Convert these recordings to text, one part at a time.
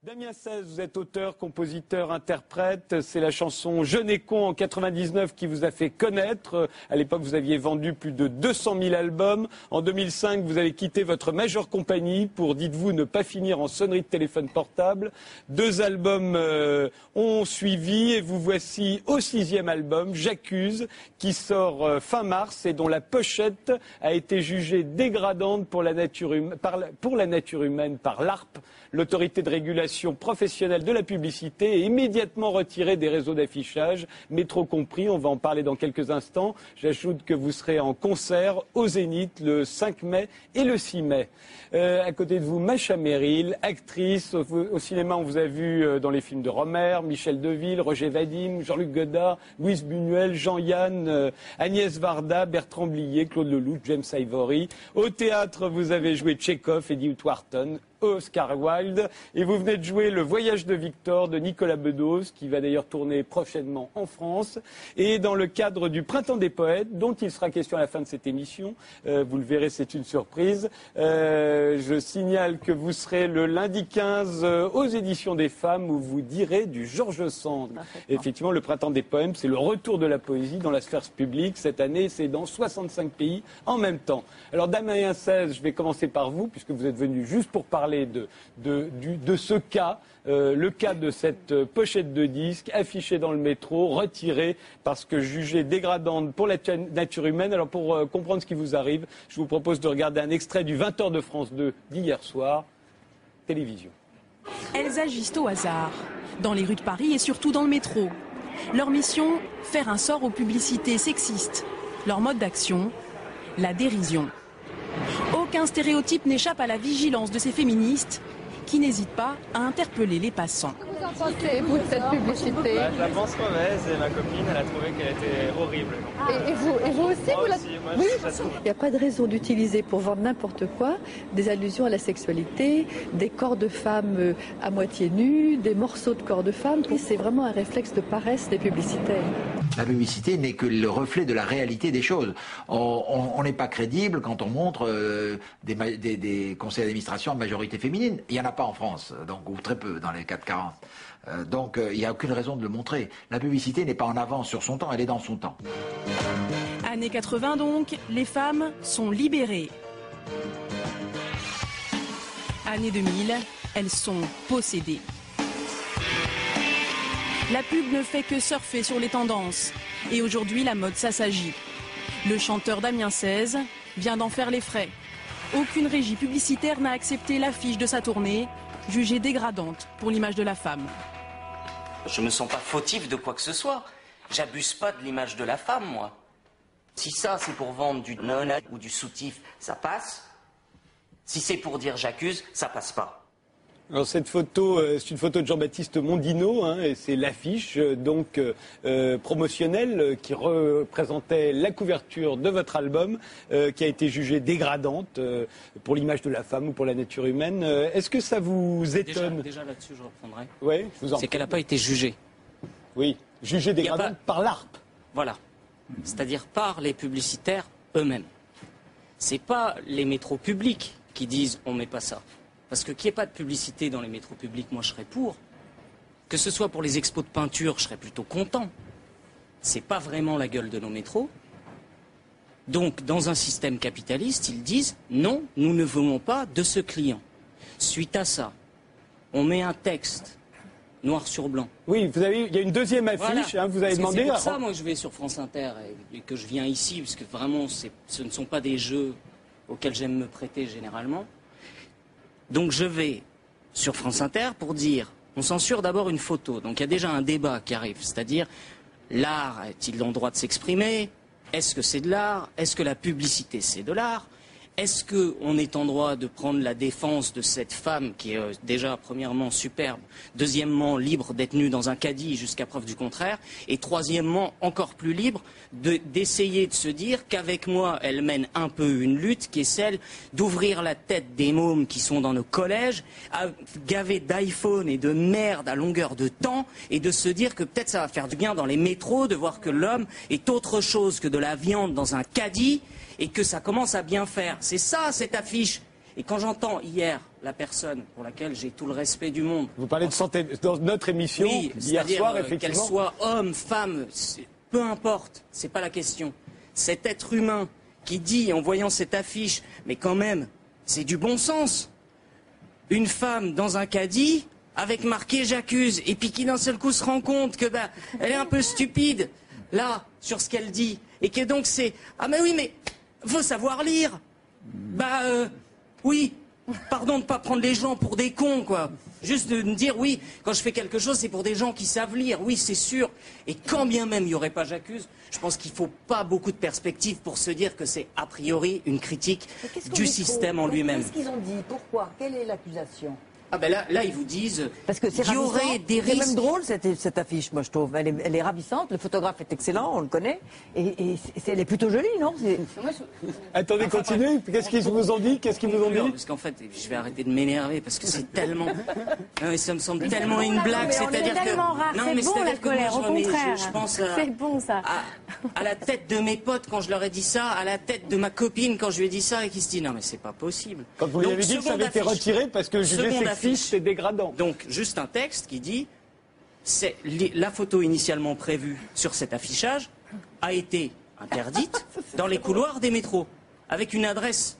Damien Seize, vous êtes auteur, compositeur, interprète. C'est la chanson Je n'ai con en 99 qui vous a fait connaître. À l'époque, vous aviez vendu plus de 200 000 albums. En 2005, vous avez quitté votre majeure compagnie pour, dites-vous, ne pas finir en sonnerie de téléphone portable. 2 albums ont suivi et vous voici au 6e album, J'accuse, qui sort fin mars et dont la pochette a été jugée dégradante pour la nature humaine par l'ARP, l'autorité de régulation professionnelle de la publicité, est immédiatement retirée des réseaux d'affichage, métro compris. On va en parler dans quelques instants. J'ajoute que vous serez en concert au Zénith le 5 mai et le 6 mai. À côté de vous, Macha Merrill, actrice. Au cinéma, on vous a vu dans les films de Rohmer, Michel Deville, Roger Vadim, Jean-Luc Godard, Louise Buñuel, Jean-Yann, Agnès Varda, Bertrand Blier, Claude Lelouch, James Ivory. Au théâtre, vous avez joué Tchekhov, Edith Wharton, Oscar Wilde, et vous venez de jouer Le Voyage de Victor de Nicolas Bedos, qui va d'ailleurs tourner prochainement en France, et dans le cadre du Printemps des Poètes, dont il sera question à la fin de cette émission, vous le verrez, c'est une surprise. Je signale que vous serez le lundi 15 aux éditions des Femmes, où vous direz du Georges Sand. Effectivement, le Printemps des Poèmes, c'est le retour de la poésie dans la sphère publique. Cette année, c'est dans 65 pays en même temps. Alors, Damien Seize, je vais commencer par vous, puisque vous êtes venu juste pour parler de ce cas, le cas de cette pochette de disque affichée dans le métro, retirée parce que jugée dégradante pour la nature humaine. Alors pour comprendre ce qui vous arrive, je vous propose de regarder un extrait du 20h de France 2 d'hier soir, télévision. Elles agissent au hasard, dans les rues de Paris et surtout dans le métro. Leur mission, faire un sort aux publicités sexistes. Leur mode d'action, la dérision. Aucun stéréotype n'échappe à la vigilance de ces féministes qui n'hésitent pas à interpeller les passants. Que vous en pensez, vous, de cette publicité? Je la pense mauvaise et ma copine, elle a trouvé qu'elle était horrible. Et vous aussi, Moi vous la... aussi, moi, Oui, je la trouve. Il n'y a pas de raison d'utiliser pour vendre n'importe quoi des allusions à la sexualité, des corps de femmes à moitié nus, des morceaux de corps de femmes. C'est vraiment un réflexe de paresse des publicitaires. La publicité n'est que le reflet de la réalité des choses. On n'est pas crédible quand on montre des conseils d'administration à majorité féminine. Il n'y en a pas en France, donc, ou très peu dans les 440. Donc il n'y a aucune raison de le montrer. La publicité n'est pas en avance sur son temps, elle est dans son temps. Années 80 donc, les femmes sont libérées. Années 2000, elles sont possédées. La pub ne fait que surfer sur les tendances. Et aujourd'hui, la mode s'assagit. Le chanteur Damien Seize vient d'en faire les frais. Aucune régie publicitaire n'a accepté l'affiche de sa tournée, jugée dégradante pour l'image de la femme. Je me sens pas fautif de quoi que ce soit. J'abuse pas de l'image de la femme, moi. Si ça, c'est pour vendre du non ou du soutif, ça passe. Si c'est pour dire j'accuse, ça passe pas. Alors cette photo, c'est une photo de Jean-Baptiste Mondino, et c'est l'affiche promotionnelle qui représentait la couverture de votre album, qui a été jugée dégradante pour l'image de la femme ou pour la nature humaine. Est-ce que ça vous étonne? Déjà là-dessus, je reprendrai. Oui, je vous en prie. C'est qu'elle n'a pas été jugée. Oui, jugée dégradante par l'ARP. Voilà. C'est-à-dire par les publicitaires eux-mêmes. C'est pas les métros publics qui disent on met pas ça. Parce que qu'il n'y ait pas de publicité dans les métros publics, moi je serais pour. Que ce soit pour les expos de peinture, je serais plutôt content. C'est pas vraiment la gueule de nos métros. Donc, dans un système capitaliste, ils disent non, nous ne voulons pas de ce client. Suite à ça, on met un texte noir sur blanc. Oui, il y a une deuxième affiche, Voilà. Vous avez demandé. C'est pour ça, moi, que je vais sur France Inter et que je viens ici, parce que vraiment, ce ne sont pas des jeux auxquels j'aime me prêter généralement. Donc je vais sur France Inter pour dire, on censure d'abord une photo. Donc il y a déjà un débat qui arrive, c'est-à-dire, l'art a-t-il le droit de s'exprimer? Est-ce que c'est de l'art? Est-ce que la publicité c'est de l'art? Est-ce qu'on est en droit de prendre la défense de cette femme qui est déjà, premièrement, superbe, deuxièmement, libre d'être nue dans un caddie jusqu'à preuve du contraire, et troisièmement, encore plus libre, d'essayer de se dire qu'avec moi, elle mène un peu une lutte qui est celle d'ouvrir la tête des mômes qui sont dans nos collèges, gavés d'iPhone et de merde à longueur de temps, et de se dire que peut-être ça va faire du bien dans les métros de voir que l'homme est autre chose que de la viande dans un caddie, et que ça commence à bien faire. C'est ça, cette affiche. Et quand j'entends hier la personne pour laquelle j'ai tout le respect du monde. Vous parlez de santé dans notre émission Oui, d'hier soir, effectivement. Qu'elle soit homme, femme, peu importe, c'est pas la question. Cet être humain qui dit en voyant cette affiche, mais quand même, c'est du bon sens. Une femme dans un caddie avec marqué j'accuse et puis qui d'un seul coup se rend compte que elle est un peu stupide là sur ce qu'elle dit et que donc c'est ah mais oui mais faut savoir lire. Oui. Pardon de pas prendre les gens pour des cons, quoi. Juste de me dire, oui, quand je fais quelque chose, c'est pour des gens qui savent lire. Oui, c'est sûr. Et quand bien même il n'y aurait pas j'accuse, je pense qu'il ne faut pas beaucoup de perspectives pour se dire que c'est a priori une critique du système en lui-même. Qu'est-ce qu'ils ont dit? Pourquoi? Quelle est l'accusation? Ah ben là, ils vous disent, parce que c'est il y aurait des risques. C'est même drôle cette affiche, moi je trouve. Elle est ravissante, le photographe est excellent, on le connaît, et elle est plutôt jolie, non? Attendez, continuez. Qu'est-ce qu'ils vous ont dit? Qu'est-ce qu'ils vous ont dit? Parce qu'en fait, je vais arrêter de m'énerver parce que c'est tellement, non, mais ça me semble tellement une blague, c'est-à-dire que rare. non, C'est mais bon c'est-à-dire la que moi, colère, au contraire. je pense C'est bon ça. à la tête de mes potes quand je leur ai dit ça, à la tête de ma copine quand je lui ai dit ça et qui se dit non mais c'est pas possible. Quand vous lui avez dit que ça avait été retiré parce que jugé sexiste et dégradant. Donc, juste un texte qui dit la photo initialement prévue sur cet affichage a été interdite dans les couloirs des métros, avec une adresse.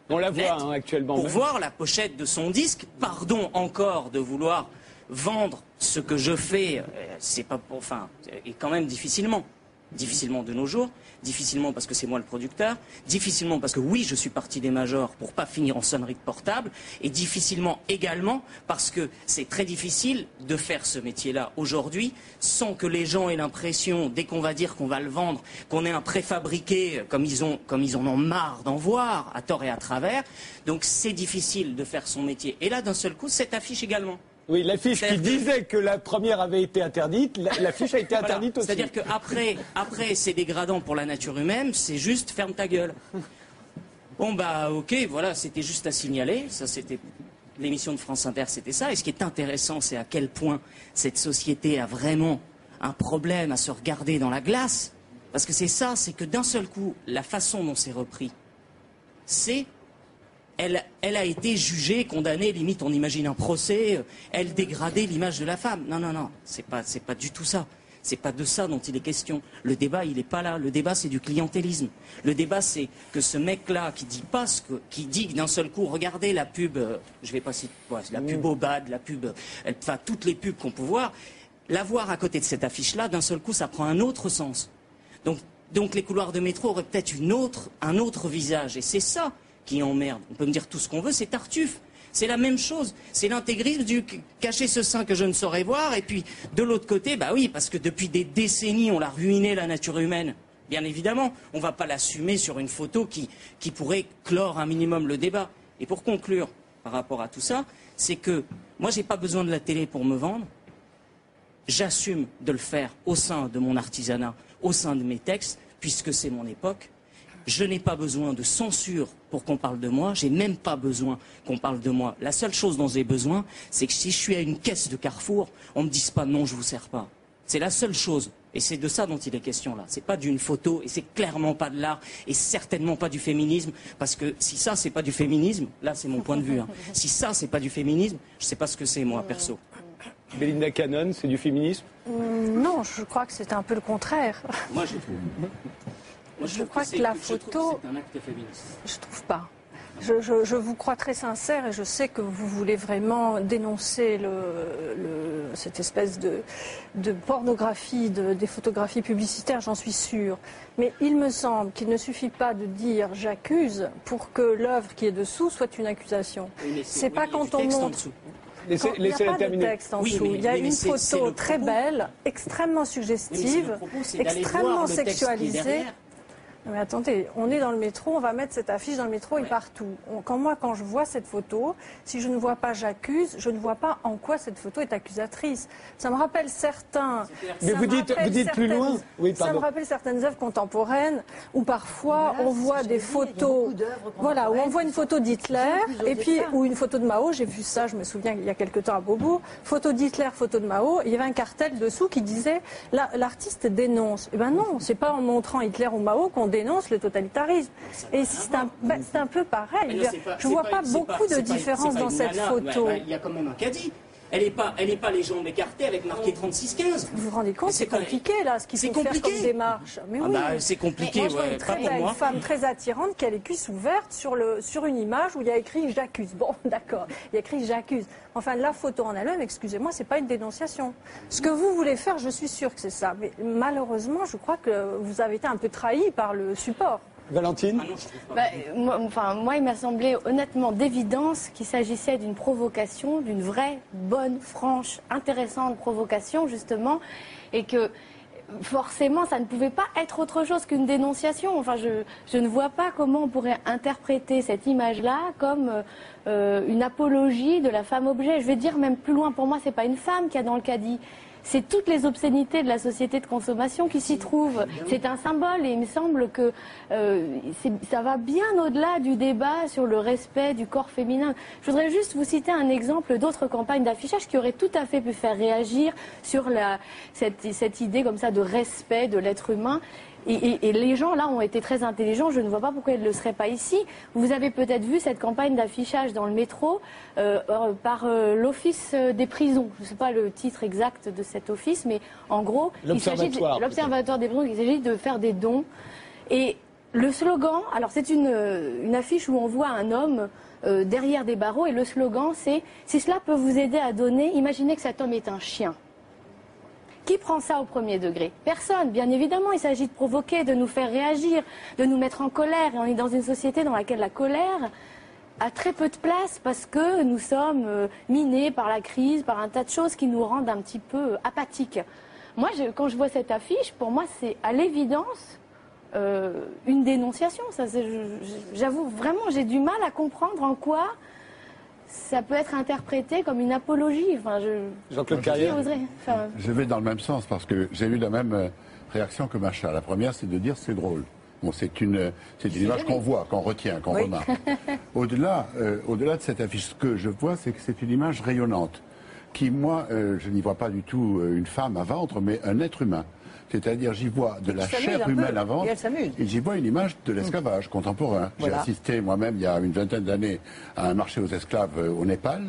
On la voit actuellement. Pour voir la pochette de son disque, pardon encore de vouloir vendre ce que je fais, c'est pas pour, enfin, et quand même difficilement de nos jours, difficilement parce que c'est moi le producteur, difficilement parce que oui, je suis parti des majors pour pas finir en sonnerie de portable, et difficilement également parce que c'est très difficile de faire ce métier-là aujourd'hui sans que les gens aient l'impression, dès qu'on va dire qu'on va le vendre, qu'on ait un préfabriqué comme ils en ont marre d'en voir à tort et à travers. Donc c'est difficile de faire son métier. Et là, d'un seul coup, cette affiche également. Oui, l'affiche qui disait que la première avait été interdite, l'affiche a été interdite aussi. C'est-à-dire qu'après, c'est dégradant pour la nature humaine, c'est juste ferme ta gueule. Bon ok, voilà, c'était juste à signaler, ça c'était l'émission de France Inter, c'était ça. Et ce qui est intéressant, c'est à quel point cette société a vraiment un problème à se regarder dans la glace. Parce que c'est ça, c'est que d'un seul coup, la façon dont c'est repris, c'est... Elle a été jugée, condamnée, limite on imagine un procès, elle dégradait l'image de la femme. Non, c'est pas du tout ça. C'est pas de ça dont il est question. Le débat, il n'est pas là. Le débat, c'est du clientélisme. Le débat, c'est que ce mec-là qui dit d'un seul coup, regardez la pub, je vais pas citer, la pub au bad, la pub, enfin toutes les pubs qu'on peut voir, la voir à côté de cette affiche-là, d'un seul coup, ça prend un autre sens. Donc les couloirs de métro auraient peut-être un autre visage. Et c'est ça qui emmerde. On peut me dire tout ce qu'on veut, c'est Tartuffe. C'est la même chose. C'est l'intégrisme du cacher ce sein que je ne saurais voir. Et puis, de l'autre côté, oui, parce que depuis des décennies, on a ruiné la nature humaine. Bien évidemment, on ne va pas l'assumer sur une photo qui pourrait clore un minimum le débat. Et pour conclure par rapport à tout ça, c'est que moi, je n'ai pas besoin de la télé pour me vendre. J'assume de le faire au sein de mon artisanat, au sein de mes textes, puisque c'est mon époque. Je n'ai pas besoin de censure pour qu'on parle de moi, j'ai même pas besoin qu'on parle de moi. La seule chose dont j'ai besoin, c'est que si je suis à une caisse de Carrefour, on ne me dise pas non, je vous sers pas. C'est la seule chose. Et c'est de ça dont il est question là. C'est pas d'une photo, et c'est clairement pas de l'art, et certainement pas du féminisme, parce que si ça c'est pas du féminisme, là c'est mon point de vue, si ça c'est pas du féminisme, je sais pas ce que c'est moi, perso. Belinda Cannon, c'est du féminisme? Non, je crois que c'est un peu le contraire. Moi je trouve. Je crois que la photo, c'est un acte féministe. Je trouve pas. Je vous crois très sincère et je sais que vous voulez vraiment dénoncer cette espèce de pornographie, des photographies publicitaires, j'en suis sûre. Mais il me semble qu'il ne suffit pas de dire j'accuse pour que l'œuvre qui est dessous soit une accusation. Oui, c'est pas quand on montre. Il n'y a pas de texte en dessous. Il y a une photo très belle, extrêmement suggestive, extrêmement sexualisée. Mais attendez, on est dans le métro, on va mettre cette affiche dans le métro et partout. Quand je vois cette photo, si je ne vois pas j'accuse, je ne vois pas en quoi cette photo est accusatrice. Ça me rappelle certains... Mais vous dites plus loin. Oui, ça me rappelle certaines œuvres contemporaines où parfois on voit des photos... Voilà, où on voit une photo d'Hitler et puis ou une photo de Mao. J'ai vu ça, je me souviens, il y a quelque temps à Beaubourg. Photo d'Hitler, photo de Mao. Il y avait un cartel dessous qui disait l'artiste dénonce. Eh bien non, c'est pas en montrant Hitler ou Mao qu'on dénonce le totalitarisme. Et c'est un peu pareil. Je ne vois pas beaucoup de différence dans cette photo. Il y a quand même un caddie. Elle n'est pas les jambes écartées avec marqué 36-15. Vous vous rendez compte, c'est compliqué là, ce qu'il faut faire comme démarche. Mais oui. C'est compliqué, pas pour moi. Une femme très attirante qui a les cuisses ouvertes sur une image où il y a écrit « j'accuse ». Bon, d'accord, il y a écrit « j'accuse ». Enfin, la photo en elle-même, excusez-moi, c'est pas une dénonciation. Ce que vous voulez faire, je suis sûre que c'est ça. Mais malheureusement, je crois que vous avez été un peu trahi par le support. Valentine ? Moi, il m'a semblé honnêtement d'évidence qu'il s'agissait d'une provocation, d'une vraie, bonne, franche, intéressante provocation, justement, et que forcément, ça ne pouvait pas être autre chose qu'une dénonciation. Enfin, je ne vois pas comment on pourrait interpréter cette image-là comme une apologie de la femme-objet. Je vais dire même plus loin, pour moi, c'est pas une femme qui a dans le caddie. C'est toutes les obscénités de la société de consommation qui s'y trouvent. C'est un symbole et il me semble que ça va bien au-delà du débat sur le respect du corps féminin. Je voudrais juste vous citer un exemple d'autres campagnes d'affichage qui auraient tout à fait pu faire réagir sur cette idée comme ça de respect de l'être humain. Et les gens, là, ont été très intelligents. Je ne vois pas pourquoi ils ne le seraient pas ici. Vous avez peut-être vu cette campagne d'affichage dans le métro par l'Office des prisons. Je ne sais pas le titre exact de cet office, mais en gros, l'Observatoire des prisons, il s'agit de faire des dons. Et le slogan, alors c'est une affiche où on voit un homme derrière des barreaux, et le slogan, c'est « Si cela peut vous aider à donner, imaginez que cet homme est un chien ». Qui prend ça au premier degré? Personne, bien évidemment. Il s'agit de provoquer, de nous faire réagir, de nous mettre en colère. Et on est dans une société dans laquelle la colère a très peu de place parce que nous sommes minés par la crise, par un tas de choses qui nous rendent un petit peu apathiques. Moi, quand je vois cette affiche, pour moi, c'est à l'évidence une dénonciation. J'avoue, vraiment, j'ai du mal à comprendre en quoi ça peut être interprété comme une apologie. Enfin, Jean-Claude Carrière. Je vais dans le même sens parce que j'ai eu la même réaction que Macha. La première, c'est de dire c'est drôle. Bon, c'est une image qu'on voit, qu'on retient, qu'on remarque. Au-delà de cette affiche, ce que je vois, c'est que c'est une image rayonnante qui, moi, je n'y vois pas du tout une femme à vendre, mais un être humain. C'est-à-dire, j'y vois de la chair humaine à vendre et j'y vois une image de l'esclavage contemporain. J'ai assisté moi-même, il y a une vingtaine d'années, à un marché aux esclaves au Népal,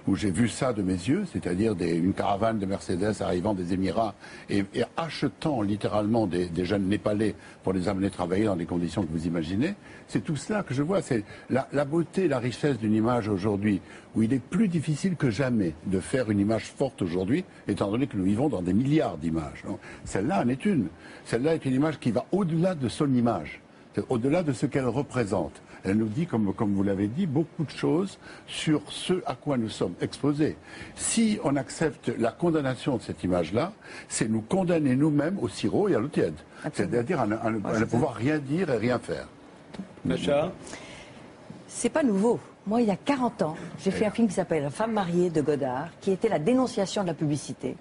où j'ai vu ça de mes yeux, c'est-à-dire une caravane de Mercedes arrivant des Émirats et achetant littéralement des jeunes Népalais pour les amener travailler dans des conditions que vous imaginez. C'est tout cela que je vois, c'est la beauté, la richesse d'une image aujourd'hui, où il est plus difficile que jamais de faire une image forte aujourd'hui, étant donné que nous vivons dans des milliards d'images. Celle-là en est une. Celle-là est une image qui va au-delà de son image, au-delà de ce qu'elle représente. Elle nous dit, comme vous l'avez dit, beaucoup de choses sur ce à quoi nous sommes exposés. Si on accepte la condamnation de cette image-là, c'est nous condamner nous-mêmes au sirop et à l'eau tiède. C'est-à-dire à ne pouvoir rien dire et rien faire. Macha ? C'est pas nouveau. Moi, il y a 40 ans, j'ai fait un film qui s'appelle La femme mariée de Godard, qui était la dénonciation de la publicité.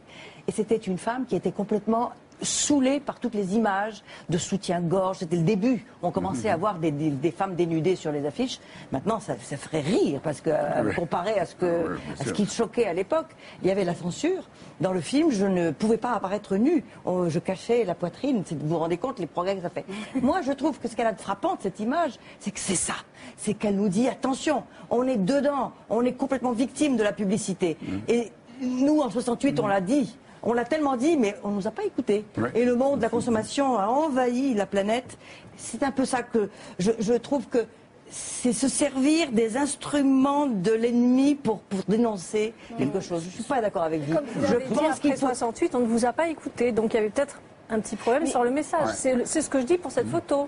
Et c'était une femme qui était complètement saoulée par toutes les images de soutien-gorge. C'était le début. On commençait à voir des femmes dénudées sur les affiches. Maintenant, ça ferait rire, parce que comparé à ce qui choquait à l'époque, il y avait la censure. Dans le film, je ne pouvais pas apparaître nue. Je cachais la poitrine. Vous vous rendez compte les progrès que ça fait. Moi, je trouve que ce qu'elle a de frappant de cette image, c'est que c'est ça. C'est qu'elle nous dit, attention, on est dedans, on est complètement victime de la publicité. Et nous, en 68, on l'a dit. On l'a tellement dit, mais on ne nous a pas écoutés. Et le monde de la consommation a envahi la planète. C'est un peu ça que je trouve que c'est se servir des instruments de l'ennemi pour dénoncer quelque chose. Je ne suis pas d'accord avec vous. Comme vous l'avez dit, après 68, on ne vous a pas écouté. Donc il y avait peut-être un petit problème sur le message. C'est ce que je dis pour cette photo.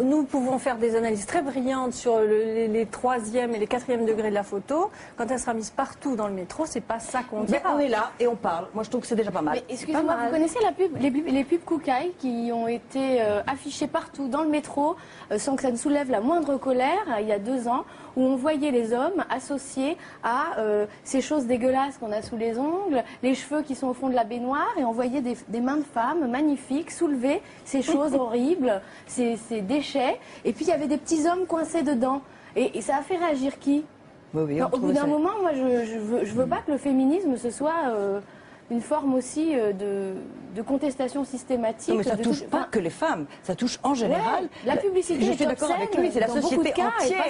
Nous pouvons faire des analyses très brillantes sur les 3e et les 4e degrés de la photo. Quand elle sera mise partout dans le métro, c'est pas ça qu'on dira. On est là et on parle. Moi, je trouve que c'est déjà pas mal. Excusez-moi, vous connaissez les pubs Koukaï qui ont été affichées partout dans le métro sans que ça ne soulève la moindre colère, il y a 2 ans, où on voyait les hommes associés à ces choses dégueulasses qu'on a sous les ongles, les cheveux qui sont au fond de la baignoire, et on voyait des mains de femmes magnifiques soulever ces choses horribles, ces déchets, et puis il y avait des petits hommes coincés dedans. Et ça a fait réagir qui? Au bout d'un moment, moi, je veux pas que le féminisme, ce soit une forme aussi de contestation systématique. Non, mais ça touche pas que les femmes, ça touche en général. Ouais, la publicité, je suis d'accord avec lui, c'est la société entière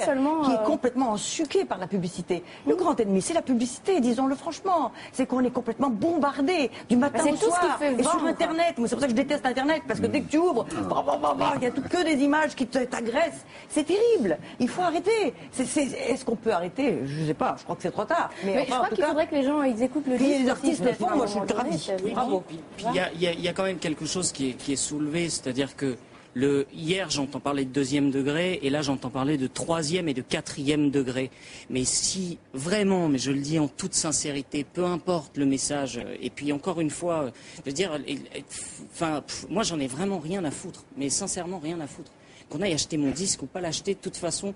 qui est complètement ensuquée par la publicité. Le grand ennemi, c'est la publicité, disons-le franchement. C'est qu'on est complètement bombardé du matin au soir et sur Internet. C'est pour ça que je déteste Internet, parce que dès que tu ouvres, il n'y a que des images qui t'agressent. C'est terrible. Il faut arrêter. Est-ce qu'on peut arrêter? Je ne sais pas. Je crois que c'est trop tard. Mais je crois qu'il faudrait que les gens ils écoutent le disque. Les artistes le font. Moi, je suis ravie. Bravo. Il y a quand même quelque chose qui est soulevé, c'est-à-dire que hier j'entends parler de 2e degré et là j'entends parler de 3e et de 4e degré. Mais si vraiment, mais je le dis en toute sincérité, peu importe le message, et puis encore une fois, je veux dire, moi j'en ai vraiment rien à foutre, mais sincèrement rien à foutre. Qu'on aille acheter mon disque ou pas l'acheter, de toute façon,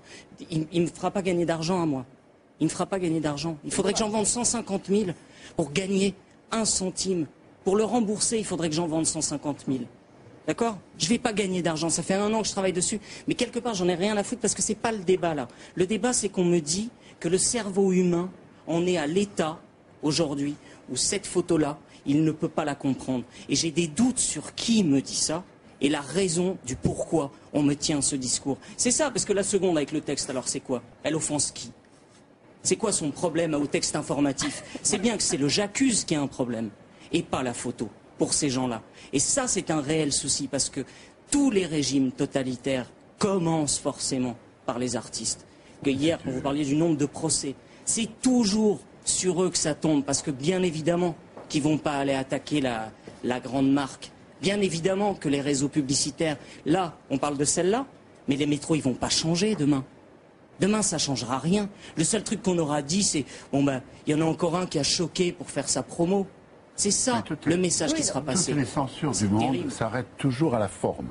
il me fera pas gagner d'argent à moi. Il ne me fera pas gagner d'argent. Il faudrait que j'en vende 150 000 pour gagner 1 centime. Pour le rembourser, il faudrait que j'en vende 150 000. D'accord? Je ne vais pas gagner d'argent. Ça fait 1 an que je travaille dessus. Mais quelque part, j'en ai rien à foutre parce que ce n'est pas le débat là. Le débat, c'est qu'on me dit que le cerveau humain en est à l'état aujourd'hui où cette photo-là, il ne peut pas la comprendre. Et j'ai des doutes sur qui me dit ça et la raison du pourquoi on me tient ce discours. C'est ça, parce que la seconde avec le texte, alors c'est quoi? Elle offense qui? C'est quoi son problème au texte informatif? C'est bien que c'est le j'accuse qui a un problème et pas la photo pour ces gens-là. Et ça, c'est un réel souci parce que tous les régimes totalitaires commencent forcément par les artistes. Que hier, quand vous parliez du nombre de procès, c'est toujours sur eux que ça tombe parce que bien évidemment qu'ils ne vont pas aller attaquer la grande marque. Bien évidemment que les réseaux publicitaires, là, on parle de celle-là, mais les métros, ils ne vont pas changer demain. Demain, ça ne changera rien. Le seul truc qu'on aura dit, c'est bon ben, il y en a encore un qui a choqué pour faire sa promo. C'est ça le message qui sera passé. Toutes les censures du monde s'arrêtent toujours à la forme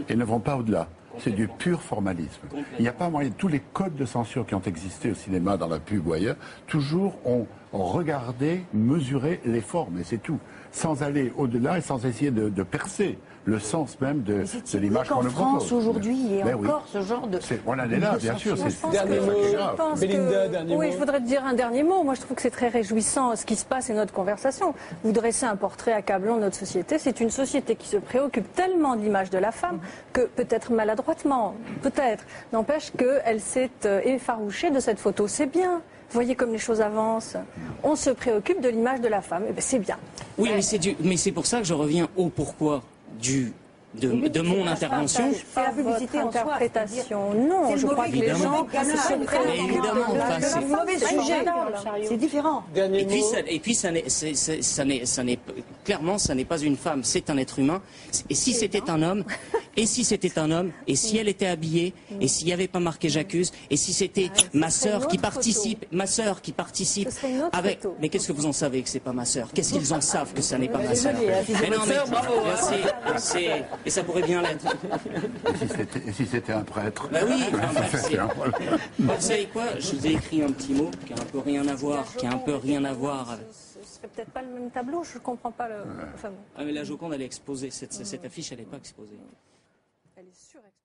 et ne vont pas au-delà. C'est du pur formalisme. Il n'y a pas moyen. Tous les codes de censure qui ont existé au cinéma, dans la pub ou ailleurs, toujours ont regardé, mesuré les formes et c'est tout. Sans aller au-delà et sans essayer de percer le sens même de l'image qu'on nous propose. En France aujourd'hui, il y a encore ce genre de... On en est là, bien sûr. Dernier mot, Belinda, dernier mot. Oui, je voudrais te dire un dernier mot. Moi, je trouve que c'est très réjouissant ce qui se passe et notre conversation. Vous dressez un portrait accablant de notre société. C'est une société qui se préoccupe tellement de l'image de la femme que, peut-être maladroitement, peut-être, n'empêche qu'elle s'est effarouchée de cette photo. C'est bien. Vous voyez comme les choses avancent. On se préoccupe de l'image de la femme. Eh bien, c'est bien. Oui, mais c'est pour ça que je reviens au pourquoi de mon intervention. C'est la publicité en interprétation. Non, je crois que les gens se prennent. Évidemment, c'est un mauvais sujet. C'est différent. Et puis, clairement, ça n'est pas une femme, c'est un être humain. Et si c'était un homme, et si elle était habillée, et s'il n'y avait pas marqué j'accuse, et si c'était ma sœur qui participe, avec. Mais qu'est-ce que vous en savez que c'est pas ma sœur? Qu'est-ce qu'ils en savent que ça n'est pas ma sœur? Mais non, mais et ça pourrait bien l'être. Et si c'était un prêtre? Bah oui. Vous savez quoi? Je vous ai écrit un petit mot qui a un peu rien à voir, avec... Ce serait peut-être pas le même tableau, je ne comprends pas le fameux. Ah mais la Joconde, elle est exposée. Cette affiche, elle n'est pas exposée. Elle est surexposée.